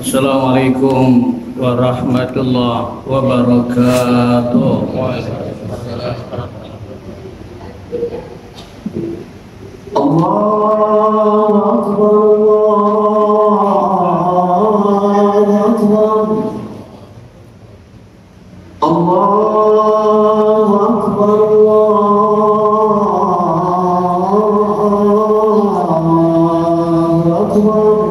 Assalamualaikum warahmatullahi wabarakatuh. Allahu Akbar, Allahu Akbar, Allahu Akbar, Allahu Akbar.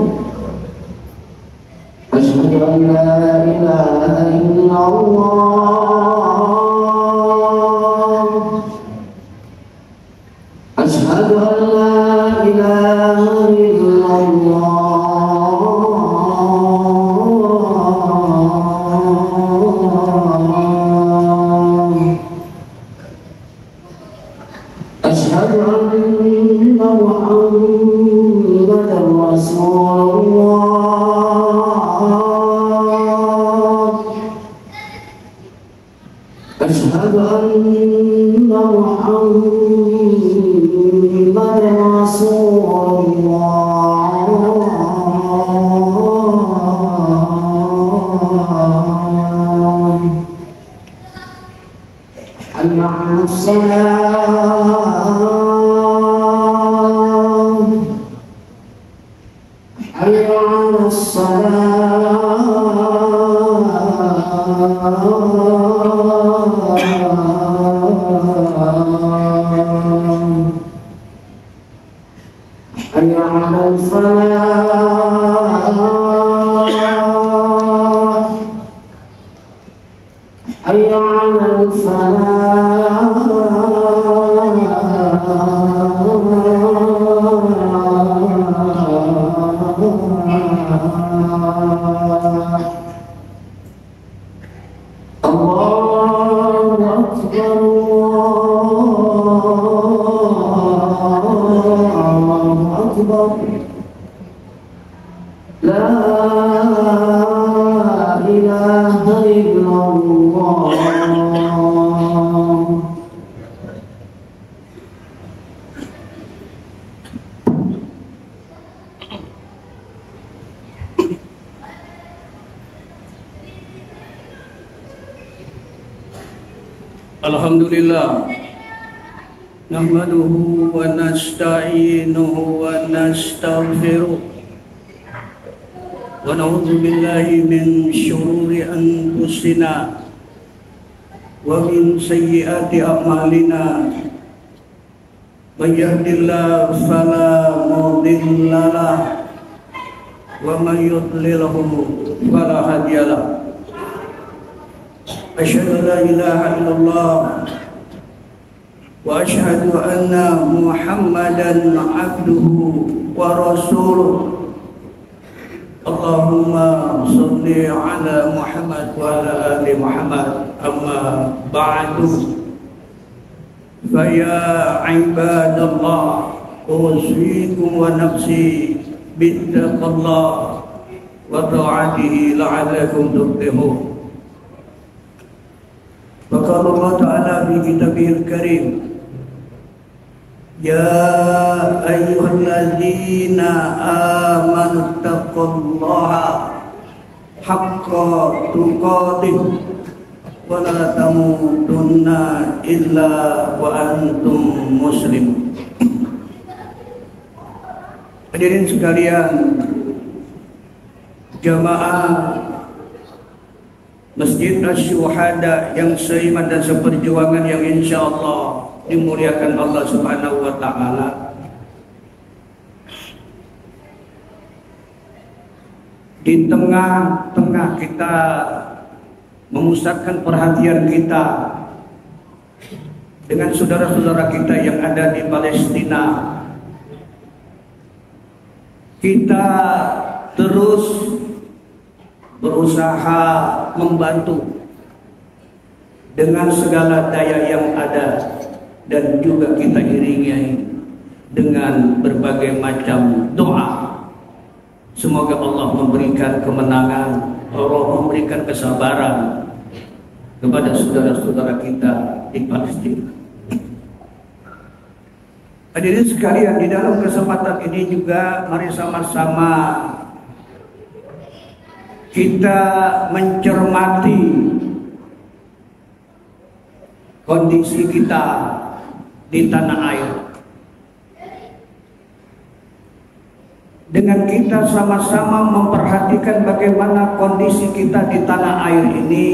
Asyhadu an la ilaha illallah, asyhadu an la ilaha illallah, asyhadu anna Muhammadan Rasulullah, asyhadu anna Muhammadan Rasulullah. Hayya 'alas salah, hayya 'alas hayya 'alal falah, hayya 'alal falah. Allahu Akbar, Allahu Akbar. La ilaha illallah. Alhamdulillah, nahmaduhu wa nasta'inuhu wa nastaghfiruh wa na'udzu billahi min syururi anfusina wa min sayyiati a'malina. Man yahdihillahu fala mudilla lahu wa man yudlilhu fala hadiya lahu. Asyhadu an la ilaha illallah wa asyhadu anna Muhammadan abduhu wa rasuluh. Allahumma shalli ala Muhammad wa ala ali Muhammad. Amma ba'du, fa ya ibadallah, usikum wa nafsi bittaqallah wa ta'atihi la'allakum tuflihun. Faqala Allah Ta'ala fi kitabihil karim, ya ayyuhalladzina amanu taqullaha haqqa tuqatih wa la tamutunna illa wa antum muslimun. Hadirin sekalian, jamaah Masjid Asy-Syuhada yang seiman dan seperjuangan, yang insyaallah dimuliakan Allah Subhanahu wa taala. Di tengah-tengah kita memusatkan perhatian kita dengan saudara-saudara kita yang ada di Palestina, kita terus berusaha membantu dengan segala daya yang ada, dan juga kita iringi dengan berbagai macam doa. Semoga Allah memberikan kemenangan, Allah memberikan kesabaran kepada saudara-saudara kita di Palestina. Hadirin sekalian, di dalam kesempatan ini juga mari sama-sama kita mencermati kondisi kita di tanah air. Dengan kita sama-sama memperhatikan bagaimana kondisi kita di tanah air ini,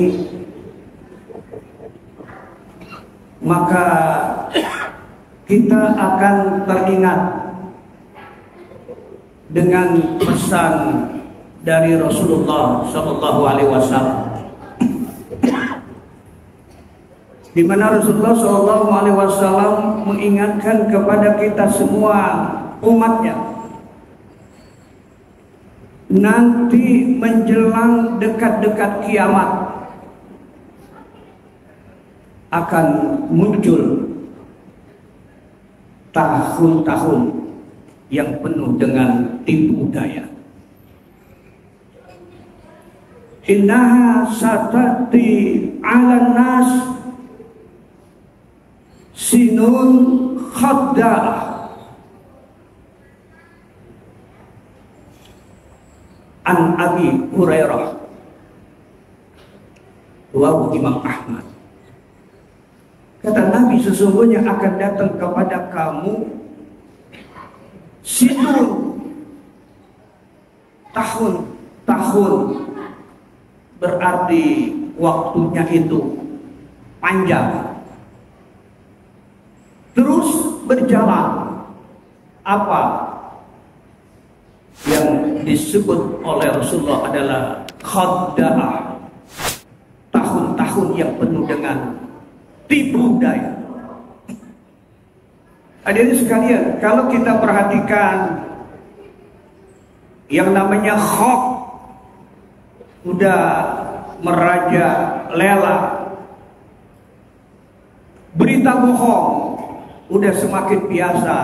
maka kita akan teringat dengan pesan dari Rasulullah SAW, di mana Rasulullah SAW mengingatkan kepada kita semua umatnya, nanti menjelang dekat-dekat kiamat akan muncul tahun-tahun yang penuh dengan tipu daya. Innaha satati 'alan nas sinun khadda'ah. An Abi Hurairah, riwayat Imam Ahmad. Kata Nabi, sesungguhnya akan datang kepada kamu sinun, tahun-tahun, berarti waktunya itu panjang, terus berjalan. Apa yang disebut oleh Rasulullah adalah khadda'ah, tahun-tahun yang penuh dengan tipu daya. Hadirin sekalian, kalau kita perhatikan yang namanya hoax udah meraja lela, berita bohong udah semakin biasa,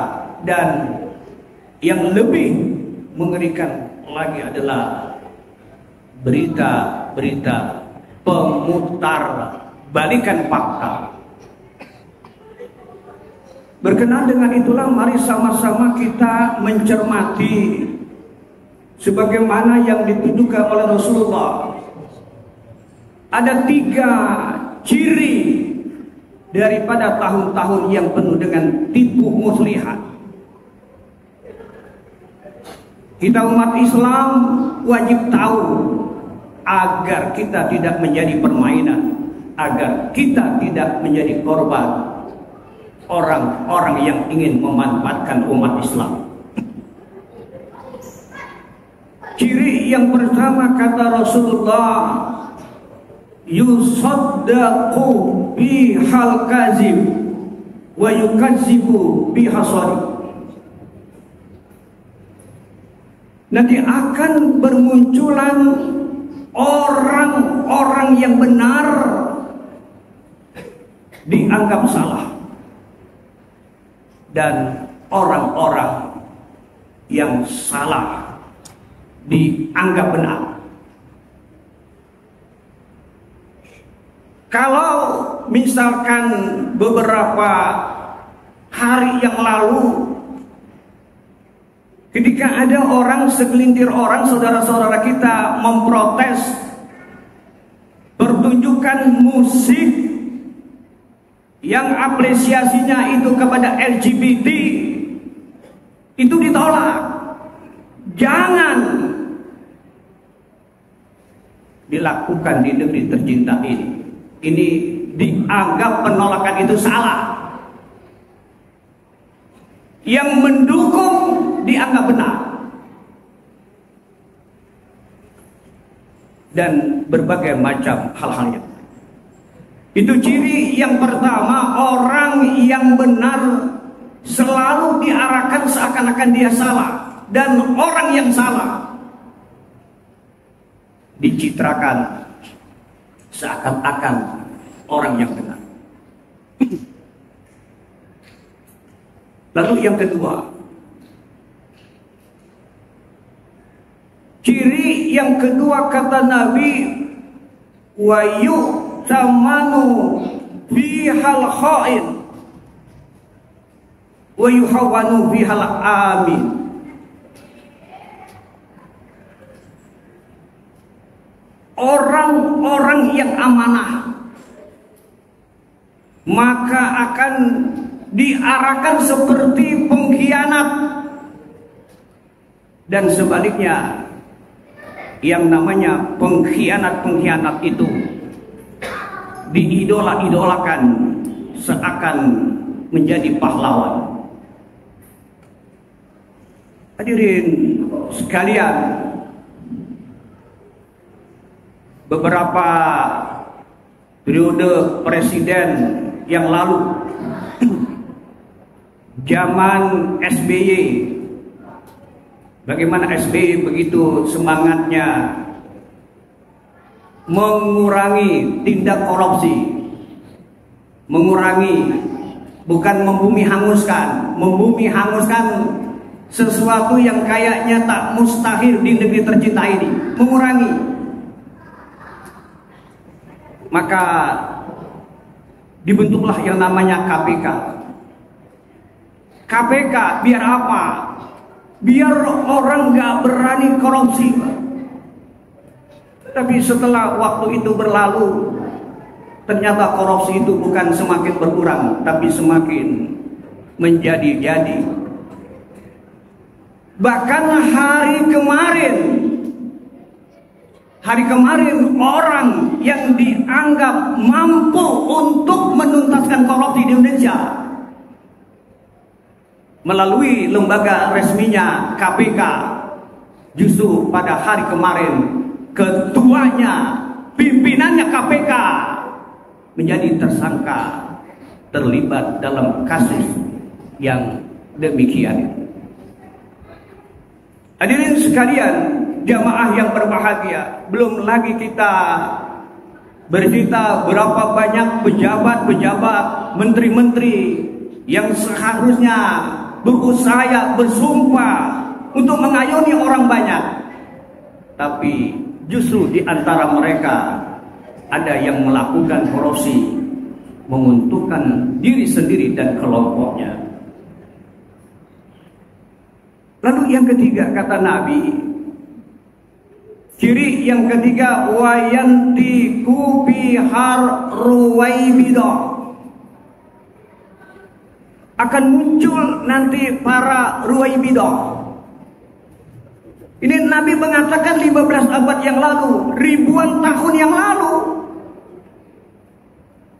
dan yang lebih mengerikan lagi adalah berita-berita pemutar balikan fakta. Berkenaan dengan itulah, mari sama-sama kita mencermati sebagaimana yang dituduhkan oleh Rasulullah. Ada 3 ciri daripada tahun-tahun yang penuh dengan tipu muslihat. Kita umat Islam wajib tahu agar kita tidak menjadi permainan, agar kita tidak menjadi korban orang-orang yang ingin memanfaatkan umat Islam. Ciri yang pertama, kata Rasulullah, yusaddaqu bihal kazib wa yukadzibu bihasari. Nanti akan bermunculan orang-orang yang benar dianggap salah, dan orang-orang yang salah dianggap benar. Kalau misalkan beberapa hari yang lalu, ketika ada orang, segelintir orang, saudara-saudara kita memprotes pertunjukan musik yang apresiasinya itu kepada LGBT, itu ditolak. Jangan dilakukan di negeri tercinta ini. Ini dianggap penolakan itu salah. Yang mendukung dianggap benar. Dan berbagai macam hal-halnya. Itu ciri yang pertama, orang yang benar selalu diarahkan seakan-akan dia salah, dan orang yang salah dicitrakan seakan-akan orang yang benar. Lalu yang kedua, ciri yang kedua, kata Nabi, wa yu'tamanu bihal kha'in wa yuhawanu bihal amin. orang-orang yang amanah, maka akan diarahkan seperti pengkhianat. Dan sebaliknya, yang namanya pengkhianat-pengkhianat itu diidola-idolakan seakan menjadi pahlawan. Hadirin sekalian, beberapa periode presiden yang lalu, zaman SBY, bagaimana SBY begitu semangatnya mengurangi tindak korupsi, mengurangi, bukan membumi hanguskan sesuatu yang kayaknya tak mustahil di negeri tercinta ini, mengurangi. Maka dibentuklah yang namanya KPK. KPK biar apa? Biar orang nggak berani korupsi. Tapi setelah waktu itu berlalu, ternyata korupsi itu bukan semakin berkurang, tapi semakin menjadi-jadi. Bahkan hari kemarin orang yang dianggap mampu untuk menuntaskan korupsi di Indonesia melalui lembaga resminya KPK, justru pada hari kemarin ketuanya, pimpinannya KPK menjadi tersangka, terlibat dalam kasus yang demikian. Hadirin sekalian, jamaah yang berbahagia, belum lagi kita bercerita berapa banyak pejabat-pejabat, menteri-menteri yang seharusnya berusaha, bersumpah untuk mengayomi orang banyak, tapi justru di antara mereka ada yang melakukan korupsi, menguntungkan diri sendiri dan kelompoknya. Lalu yang ketiga, kata Nabi, ciri yang ketiga, wayantiku bihar ruwaibidah, akan muncul nanti para ruwaibidah. Ini Nabi mengatakan 15 abad yang lalu, ribuan tahun yang lalu,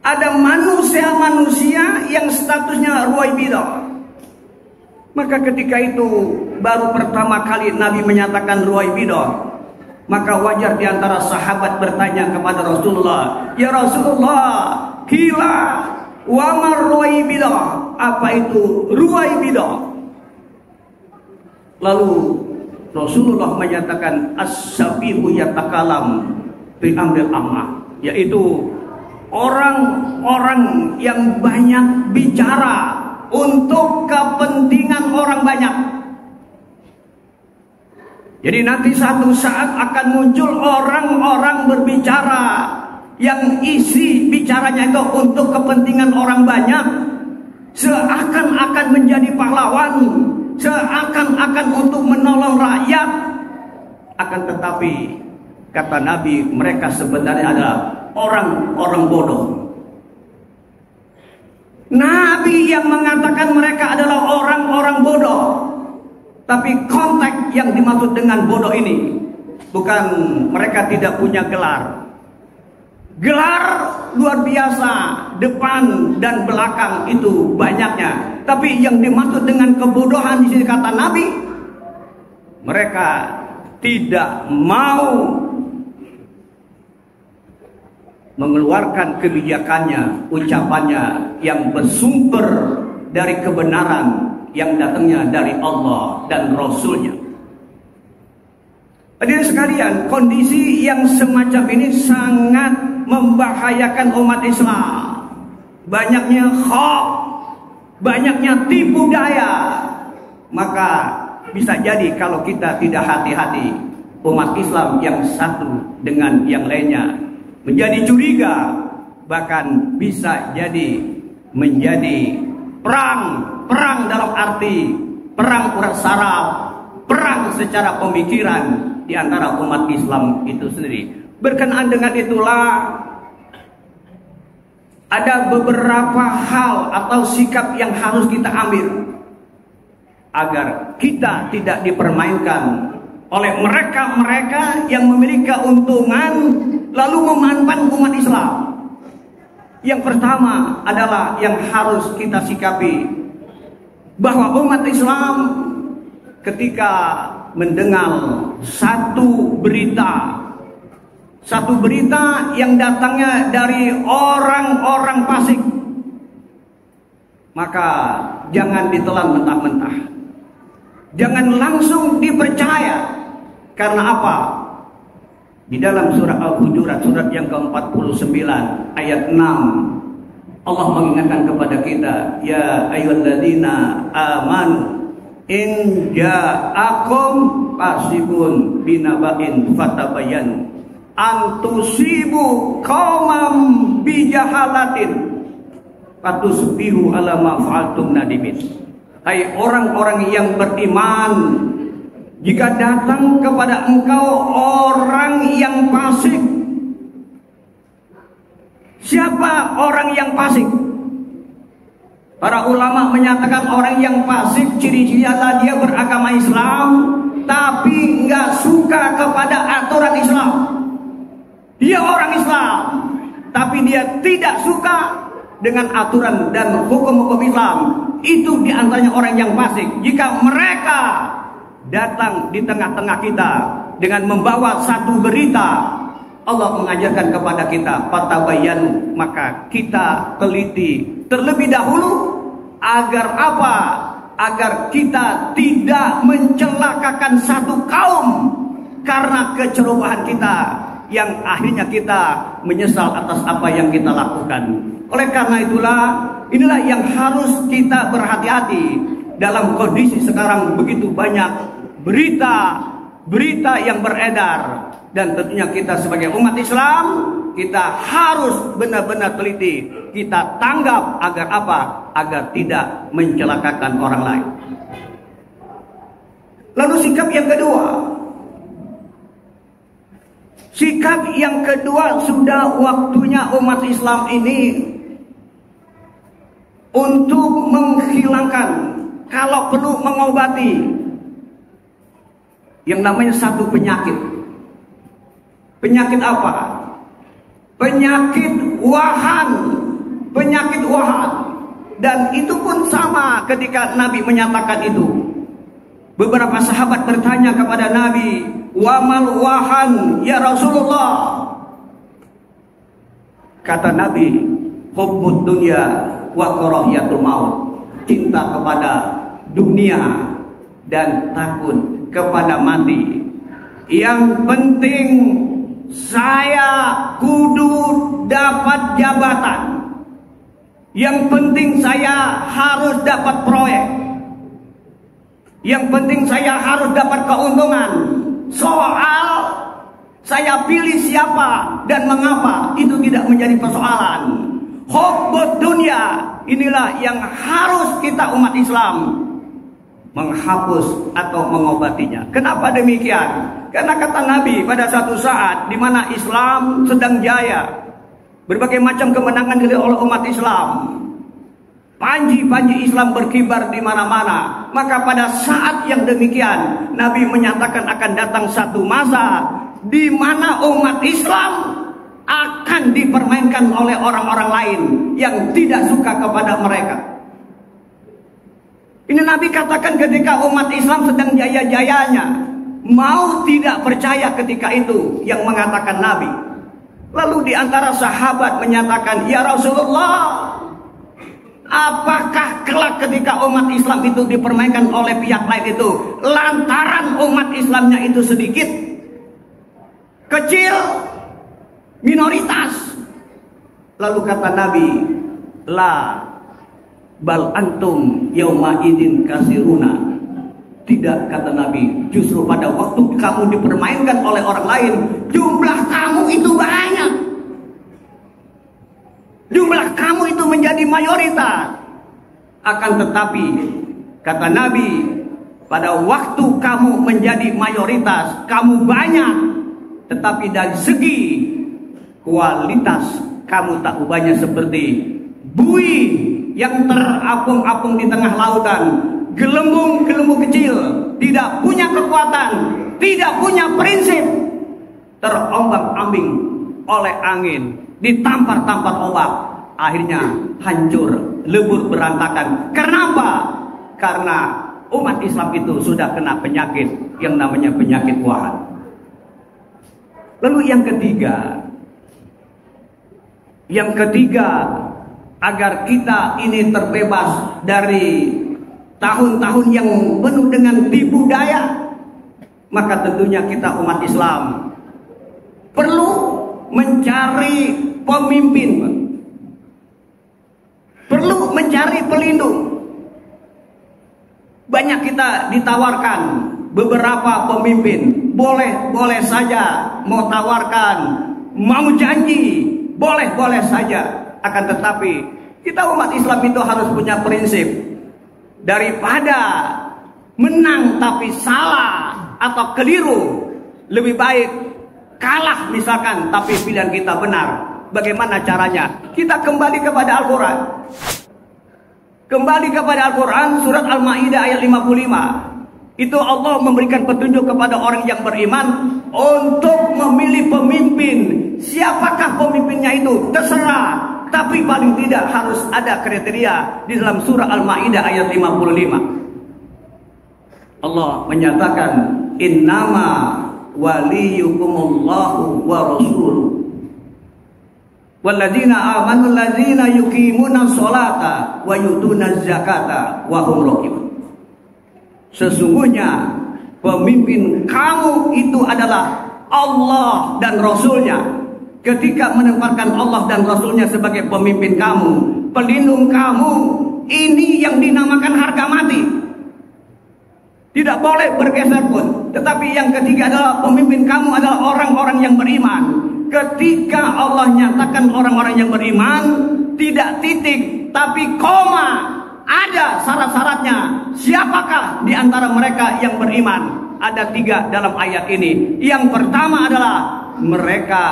ada manusia-manusia yang statusnya ruwaibidah. Maka ketika itu baru pertama kali Nabi menyatakan ruwaibidah, maka wajar di antara sahabat bertanya kepada Rasulullah, "Ya Rasulullah, kila wa mar ruwaibidah?" Apa itu ruwaibidah? Lalu Rasulullah menyatakan, as-sabihu yatakalam bi amril ammah, yaitu orang-orang yang banyak bicara untuk kepentingan orang banyak. Jadi nanti satu saat akan muncul orang-orang berbicara yang isi bicaranya itu untuk kepentingan orang banyak, seakan-akan menjadi pahlawan, seakan-akan untuk menolong rakyat. Akan tetapi kata Nabi, mereka sebenarnya adalah orang-orang bodoh. Nabi yang mengatakan mereka adalah orang-orang bodoh. Tapi konteks yang dimaksud dengan bodoh ini bukan mereka tidak punya gelar. Gelar luar biasa, depan dan belakang itu banyaknya. Tapi yang dimaksud dengan kebodohan di sini kata Nabi, mereka tidak mau mengeluarkan kebijakannya, ucapannya yang bersumber dari kebenaran yang datangnya dari Allah dan Rasulnya. Hadirin sekalian, kondisi yang semacam ini sangat membahayakan umat Islam. Banyaknya hoax, banyaknya tipu daya. Maka bisa jadi kalau kita tidak hati-hati, umat Islam yang satu dengan yang lainnya menjadi curiga, bahkan bisa jadi menjadi perang dalam arti perang urat saraf, perang secara pemikiran di antara umat Islam itu sendiri. Berkenaan dengan itulah ada beberapa hal atau sikap yang harus kita ambil agar kita tidak dipermainkan oleh mereka-mereka yang memiliki keuntungan lalu memanfaatkan umat Islam. Yang pertama adalah yang harus kita sikapi, bahwa umat Islam ketika mendengar satu berita yang datangnya dari orang-orang fasik, maka jangan ditelan mentah-mentah, jangan langsung dipercaya. Karena apa? Di dalam surah Al-Hujurat, surat yang ke-49 ayat 6, Allah mengingatkan kepada kita, ya ayyuhalladzina amanu in ja'akum fasibun binaba'in fatabayyanu antusibu qaumam bijahalatin fatusbihu ala ma fa'altum nadimin. Hai orang-orang yang beriman, jika datang kepada engkau orang yang fasik. Siapa orang yang fasik? Para ulama menyatakan orang yang fasik ciri-cirinya adalah dia beragama Islam tapi nggak suka kepada aturan Islam. Dia orang Islam tapi dia tidak suka dengan aturan dan hukum-hukum Islam. Itu diantaranya orang yang fasik. Jika mereka datang di tengah-tengah kita dengan membawa satu berita, Allah mengajarkan kepada kita fatabayyanu, maka kita teliti terlebih dahulu. Agar apa? Agar kita tidak mencelakakan satu kaum karena kecerobohan kita, yang akhirnya kita menyesal atas apa yang kita lakukan. Oleh karena itulah, inilah yang harus kita berhati-hati dalam kondisi sekarang begitu banyak berita yang beredar. Dan tentunya kita sebagai umat Islam, kita harus benar-benar teliti, kita tanggap agar apa? Agar tidak mencelakakan orang lain. Lalu sikap yang kedua. Sikap yang kedua, sudah waktunya umat Islam ini untuk menghilangkan, kalau perlu mengobati, yang namanya satu penyakit. Penyakit apa? Penyakit wahan. Penyakit wahan. Dan itu pun sama ketika Nabi menyatakan itu. Beberapa sahabat bertanya kepada Nabi, wa mal wahan ya Rasulullah? Kata Nabi, hubbud dunya wa karahiyatul maut. Cinta kepada dunia dan takut kepada mati. Yang penting saya kudu dapat jabatan. Yang penting saya harus dapat proyek. Yang penting saya harus dapat keuntungan. Soal saya pilih siapa dan mengapa, itu tidak menjadi persoalan. Hubbud dunya, inilah yang harus kita umat Islam menghapus atau mengobatinya. Kenapa demikian? Karena kata Nabi, pada suatu saat di mana Islam sedang jaya, berbagai macam kemenangan diraih oleh umat Islam, panji-panji Islam berkibar di mana-mana. Maka pada saat yang demikian, Nabi menyatakan akan datang satu masa di mana umat Islam akan dipermainkan oleh orang-orang lain yang tidak suka kepada mereka. Ini Nabi katakan ketika umat Islam sedang jaya-jayanya. Mau tidak percaya ketika itu yang mengatakan Nabi. Lalu di antara sahabat menyatakan, ya Rasulullah, apakah kelak ketika umat Islam itu dipermainkan oleh pihak lain itu, lantaran umat Islamnya itu sedikit, kecil, minoritas? Lalu kata Nabi, la bal antum yauma idin kasiruna. Tidak, kata Nabi, justru pada waktu kamu dipermainkan oleh orang lain, jumlah kamu itu banyak. Jumlah kamu itu menjadi mayoritas. Akan tetapi, kata Nabi, pada waktu kamu menjadi mayoritas, kamu banyak, tetapi dari segi kualitas kamu tak ubahnya seperti buih yang terapung-apung di tengah lautan, gelembung-gelembung kecil, tidak punya kekuatan, tidak punya prinsip, terombang-ambing oleh angin, ditampar-tampar ombak, akhirnya hancur, lebur berantakan. Kenapa? Karena umat Islam itu sudah kena penyakit yang namanya penyakit wahan. Lalu yang ketiga, agar kita ini terbebas dari tahun-tahun yang penuh dengan tipu daya, maka tentunya kita umat Islam perlu mencari pemimpin, perlu mencari pelindung. Banyak kita ditawarkan beberapa pemimpin, boleh saja mau tawarkan, mau janji, boleh saja. Akan tetapi kita umat Islam itu harus punya prinsip. Daripada menang tapi salah atau keliru, lebih baik kalah misalkan tapi pilihan kita benar. Bagaimana caranya? Kita kembali kepada Al-Quran. Kembali kepada Al-Quran, surat Al-Ma'idah ayat 55. Itu Allah memberikan petunjuk kepada orang yang beriman untuk memilih pemimpin. Siapakah pemimpinnya itu? Terserah. Tapi paling tidak harus ada kriteria di dalam surah Al-Ma'idah ayat 55. Allah menyatakan, innama waliyukumullahu wa rasuluh walladzina amanu alladzina yuqimuna sholata wa yutuna zakata wa hum raqiibun. Sesungguhnya pemimpin kamu itu adalah Allah dan Rasulnya. Ketika menempatkan Allah dan Rasulnya sebagai pemimpin kamu, pelindung kamu, ini yang dinamakan harga mati. Tidak boleh bergeser pun. Tetapi yang ketiga adalah pemimpin kamu adalah orang-orang yang beriman. Ketika Allah nyatakan orang-orang yang beriman, tidak titik, tapi koma. Ada syarat-syaratnya. Siapakah di antara mereka yang beriman? Ada 3 dalam ayat ini. Yang pertama adalah mereka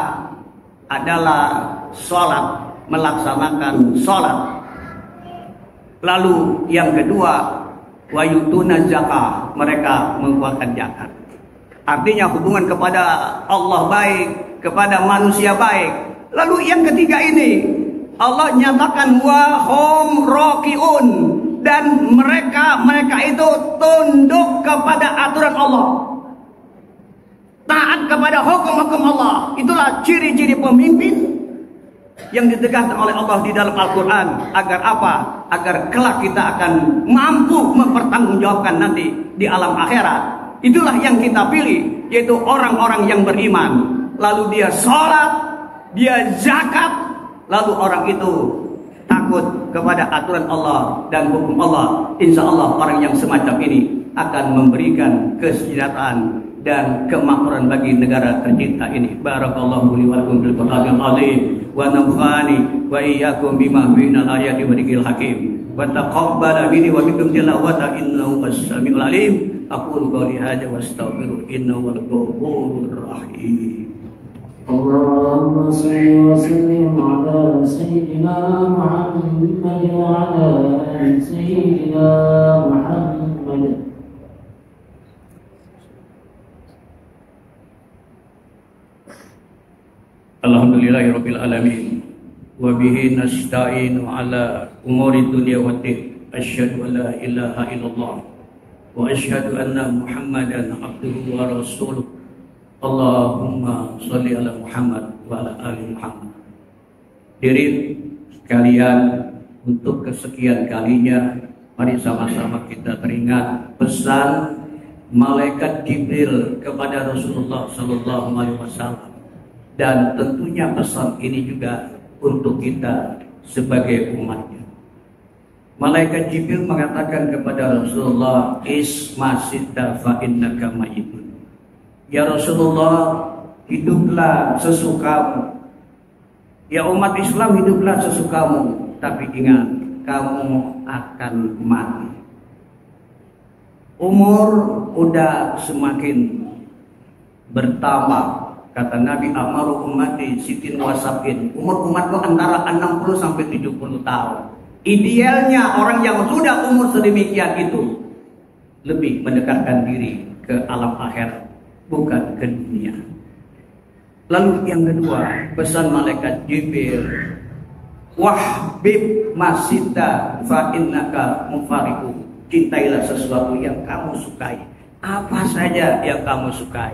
adalah sholat, melaksanakan sholat. Lalu yang kedua, wayutuna zakah, mereka mengeluarkan zakat. Artinya hubungan kepada Allah baik, kepada manusia baik. Lalu yang ketiga ini, Allah nyatakan wahum rakiun, dan mereka itu tunduk kepada aturan Allah, taat kepada hukum-hukum Allah. Itulah ciri-ciri pemimpin yang ditegaskan oleh Allah di dalam Al-Quran. Agar apa? Agar kelak kita akan mampu mempertanggungjawabkan nanti di alam akhirat. Itulah yang kita pilih, yaitu orang-orang yang beriman. Lalu dia sholat, dia zakat, lalu orang itu takut kepada aturan Allah dan hukum Allah. Insya Allah orang yang semacam ini akan memberikan kesejahteraan dan kemakmuran bagi negara tercinta ini. Barakallahu li wa lakum bil Qur'anil azim wa nafa'ani wa iyyakum bima minal ayati wa dzikril hakim wa taqabbala minni wa minkum tilawata innahu was-sami'ul alim. Aqulu qouli hadza wa astaghfiru innahu wal ghafurur rahim. Allahumma shalli wa sallim ala sayyidina Muhammad wa ala ali sayyidina Muhammad. Alhamdulillahirabbil alamin wa bihi nasta'inu ala umuri dunya waddin. Asyhadu an la ilaha illallah wa asyhadu anna Muhammadan abduhu wa rasuluh. Allahumma sholli ala Muhammad wa ala ali Muhammad. Hadirin sekalian, untuk kesekian kalinya mari sama-sama kita teringat pesan malaikat Jibril kepada Rasulullah sallallahu alaihi wasallam. Dan tentunya pesan ini juga untuk kita sebagai umatnya. Malaikat Jibril mengatakan kepada Rasulullah, ismasita fa innaka mayyitun. Ya Rasulullah, hiduplah sesukamu. Ya umat Islam, hiduplah sesukamu. Tapi ingat, kamu akan mati. Umur udah semakin bertambah. Kata Nabi, amaru ummati sitin wasabin. Umur umatku antara 60 sampai 70 tahun. Idealnya orang yang sudah umur sedemikian itu lebih mendekatkan diri ke alam akhirat, bukan ke dunia. Lalu yang kedua, pesan malaikat Jibril, wahbib masita fa innaka mufariqu. Cintailah sesuatu yang kamu sukai, apa saja yang kamu sukai.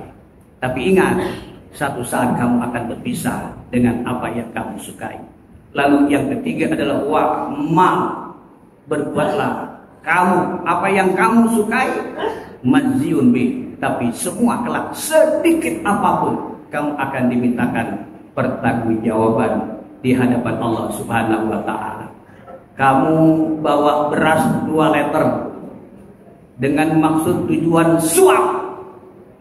Tapi ingat, satu saat kamu akan berpisah dengan apa yang kamu sukai. Lalu yang ketiga adalah wa'mal, berbuatlah kamu apa yang kamu sukai, majziun bi, tapi semua kelak sedikit apapun kamu akan dimintakan pertanggungjawaban di hadapan Allah Subhanahu wa taala. Kamu bawa beras 2 liter dengan maksud tujuan suap,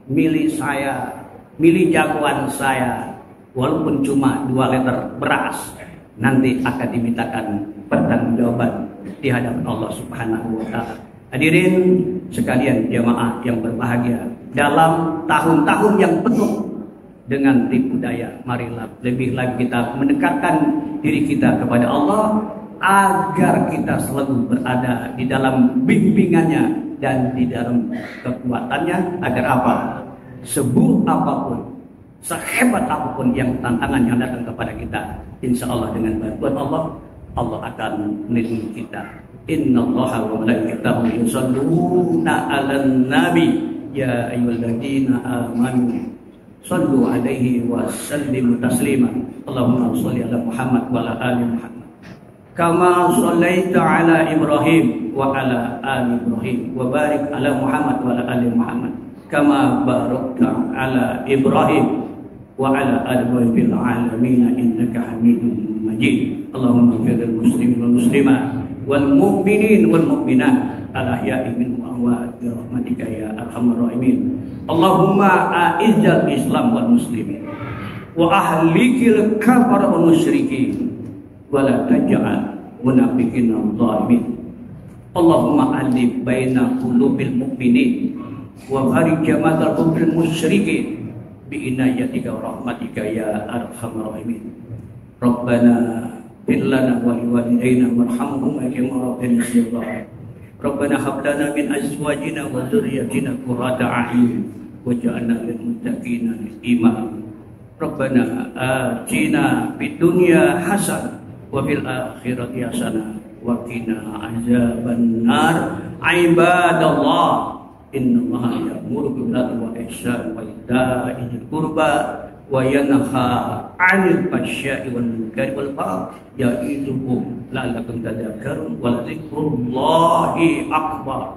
milih saya, milih jagoan saya, walaupun cuma 2 liter beras, nanti akan dimintakan pertanggungjawaban di hadapan Allah Subhanahu wa taala. Hadirin sekalian jamaah yang berbahagia, dalam tahun-tahun yang penuh dengan tipu daya, marilah lebih lagi kita mendekatkan diri kita kepada Allah agar kita selalu berada di dalam bimbingannya dan di dalam kekuatannya, agar apa? Seburuk apapun, sehebat apapun yang tantangan yang datang kepada kita, insya Allah dengan bantuan Allah, Allah akan melindungi kita. Innallaha wa malaikatahu yusholluna 'alan nabi ya ayyuhalladzina amanu shallu 'alaihi wa sallimu taslima. Allahumma shalli 'ala Muhammad wa 'ala ali Muhammad kama shallaita 'ala Ibrahim wa 'ala ali Ibrahim wa barik 'ala Muhammad wa 'ala ali Muhammad kama barakta 'ala Ibrahim wa 'ala ali Ibrahim fil 'alamin innaka Hamidum Majid. Allahumma ighfir lil muslimin wal muslimat wal mu'minin wal mu'minat al-ahya'i minhum wa amwat bi rahmatika ya arhamar rahimin. Allahumma a'izzal Islam wal muslimin wa ahlikil kafar wal musyrikin wa la taj'al munafiqina dhalimin. Allahumma alif baina qulubil mu'minin wa farij jama'al qulubil musyrikin bi inayatika wa rahmatika ya arhamar rahimin. Rabbana lana wa liwalidayna warhamhuma kama rabbayana shaghira. Rabbana hab lana min azwajina wa dhurriyyatina qurrata a'yun waj'alna lil muttaqina imama. Rabbana atina fid dunya hasanah wa fil akhirati hasanah wa qina azaban nar. Ibadallah, innallaha ya'muru bil 'adli wal ihsani wa ita'i dzil qurba wa yanha 'anil fahsya'i wal munkari wal baghi ya'idukum la'allakum tadhakkarun wa dzikrullahi akbar.